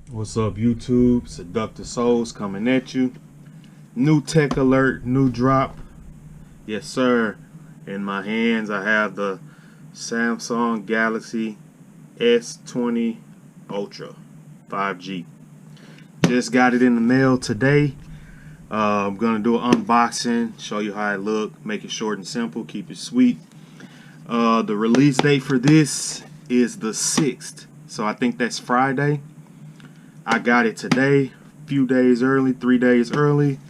What's up, YouTube? Seductive Souls coming at you. New tech alert, new drop. Yes, sir. In my hands, I have the Samsung Galaxy S20 Ultra 5G. Just got it in the mail today. I'm gonna do an unboxing, show you how it look, make it short and simple, keep it sweet. The release date for this is the 6th, so I think that's Friday. I got it today, few days early, 3 days early.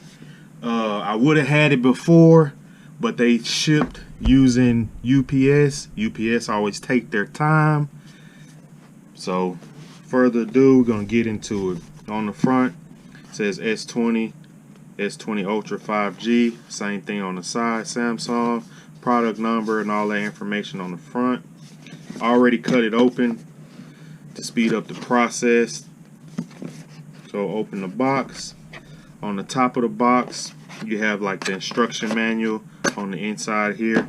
I would have had it before, but they shipped using UPS. UPS always take their time. So, further ado, we're gonna get into it. On the front, it says S20 Ultra 5G. Same thing on the side, Samsung. Product number and all that information on the front. Already cut it open to speed up the process. So open the box. On the top of the box, you have like the instruction manual on the inside here.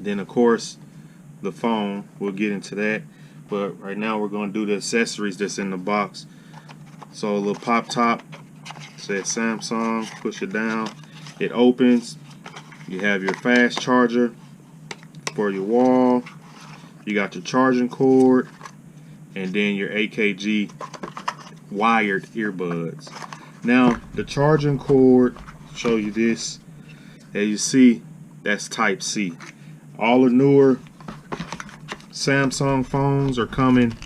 Then of course the phone, we'll get into that. But right now we're going to do the accessories that's in the box. So a little pop top, says Samsung, push it down. It opens. You have your fast charger for your wall. You got your charging cord. And then your AKG wired earbuds. Now the charging cord, show you this. As you see, that's type C. All the newer Samsung phones are coming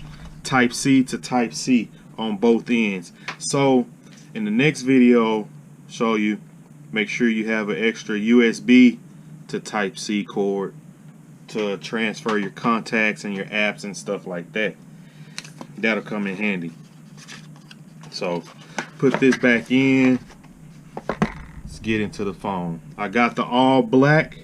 type C to type C on both ends. So in the next video, show you, make sure you have an extra USB to type C cord to transfer your contacts and your apps and stuff like that. That'll come in handy. So put this back in. Let's get into the phone. I got the all black.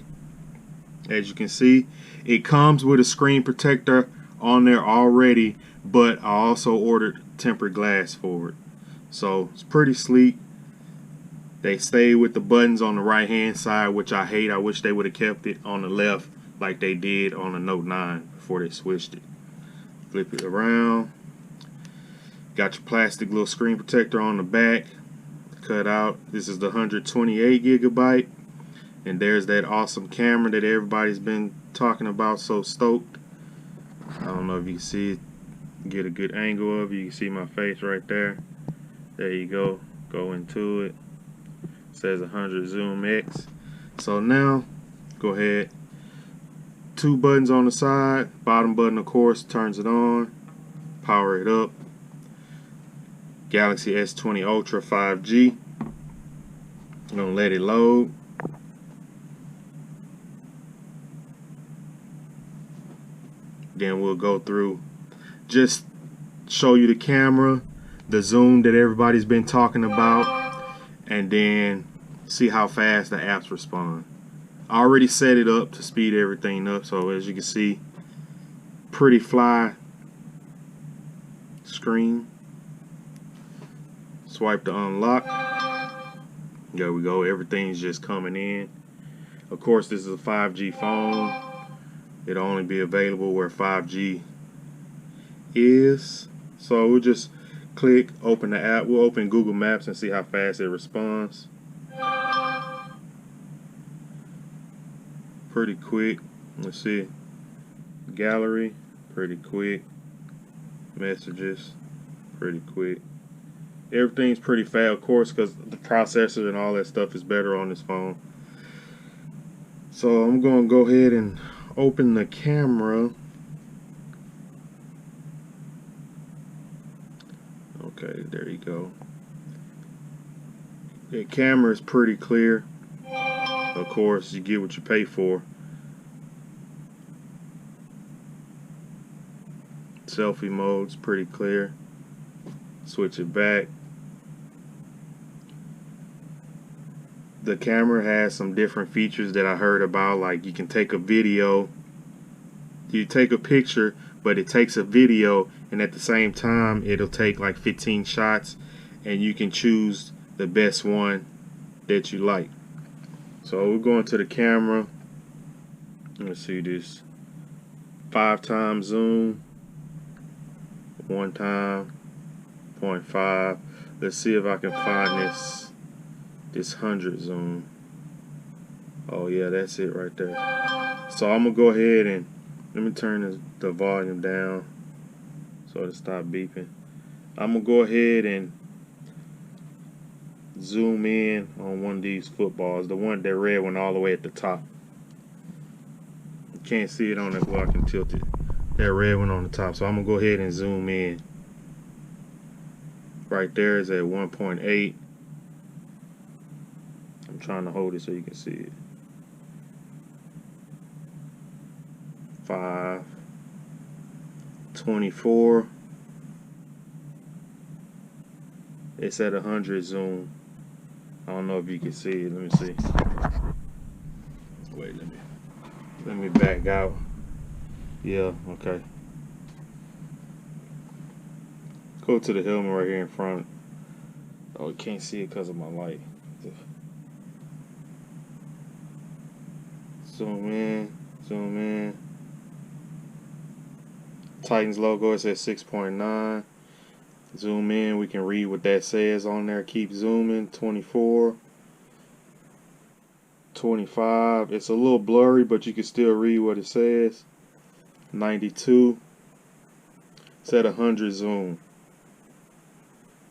As you can see, it comes with a screen protector on there already, but I also ordered tempered glass for it. So it's pretty sleek. They stay with the buttons on the right hand side, which I hate. I wish they would have kept it on the left like they did on the Note 9 before they switched it. Flip it around. Got your plastic little screen protector on the back, cut out. This is the 128 gigabyte, and there's that awesome camera that everybody's been talking about. So stoked. I don't know if you can see it, get a good angle of it. You can see my face right there. There you go. Go into it. It says 100 zoom X. So now, go ahead. 2 buttons on the side. Bottom button, of course, turns it on. Power it up. Galaxy S20 Ultra 5G. I'm gonna let it load. Then we'll go through, just show you the camera, the zoom that everybody's been talking about, and then see how fast the apps respond. I already set it up to speed everything up, so as you can see, pretty fly screen. Swipe to unlock. There we go. Everything's just coming in. Of course, this is a 5G phone. It'll only be available where 5G is. So we'll just click open the app. We'll open Google Maps and see how fast it responds. Pretty quick. Let's see. Gallery, pretty quick. Messages, pretty quick. Everything's pretty fast, of course, because the processor and all that stuff is better on this phone. So I'm going to go ahead and open the camera. Okay, there you go. The camera is pretty clear. Of course, you get what you pay for. Selfie mode's pretty clear. Switch it back. The camera has some different features that I heard about, like you can take a video, you take a picture, but it takes a video, and at the same time it'll take like 15 shots, and you can choose the best one that you like. So we're going to the camera. Let's see this. 5 times zoom, 1 time, 2.5. Let's see if I can find this 100 zoom. Oh yeah, that's it right there. So I'm gonna go ahead and let me turn the volume down so it stop beeping. I'm gonna go ahead and zoom in on one of these footballs, the red one all the way at the top. You can't see it on it, well I can tilt it. That red one on the top. So I'm gonna go ahead and zoom in. Right there is at 1.8. I'm trying to hold it so you can see it. 5, 24. It's at 100 zoom. I don't know if you can see it. Let me see. Wait, let me back out. Yeah, okay. Go to the helmet right here in front. Oh, you can't see it because of my light. Zoom in, zoom in. Titans logo is at 6.9. Zoom in, we can read what that says on there. Keep zooming. 24, 25. It's a little blurry, but you can still read what it says. 92. It's at 100 zoom.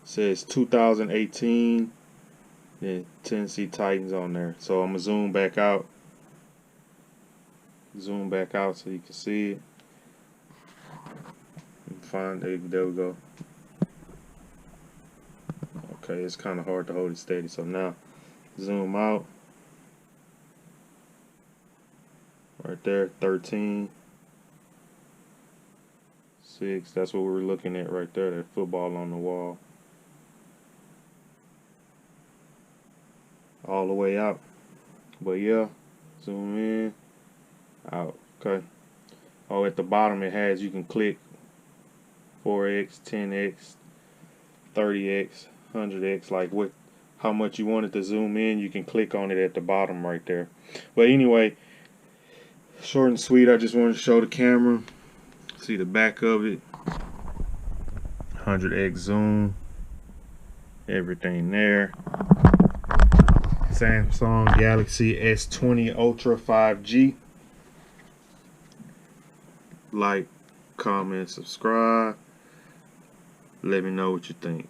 It says 2018. Then Tennessee Titans on there. So I'm gonna zoom back out. Zoom back out so you can see it. Find it. There we go. Okay, it's kind of hard to hold it steady. So now, zoom out. Right there, 13. 6. That's what we're looking at right there. That football on the wall. All the way out. But yeah, zoom in, out. Okay. Oh, at the bottom it has, you can click 4x, 10x, 30x, 100x, like how much you want it to zoom in. You can click on it at the bottom right there. But anyway, short and sweet. I just wanted to show the camera, see the back of it. 100x zoom, everything there. Samsung Galaxy S20 Ultra 5G. Like, comment, subscribe. Let me know what you think.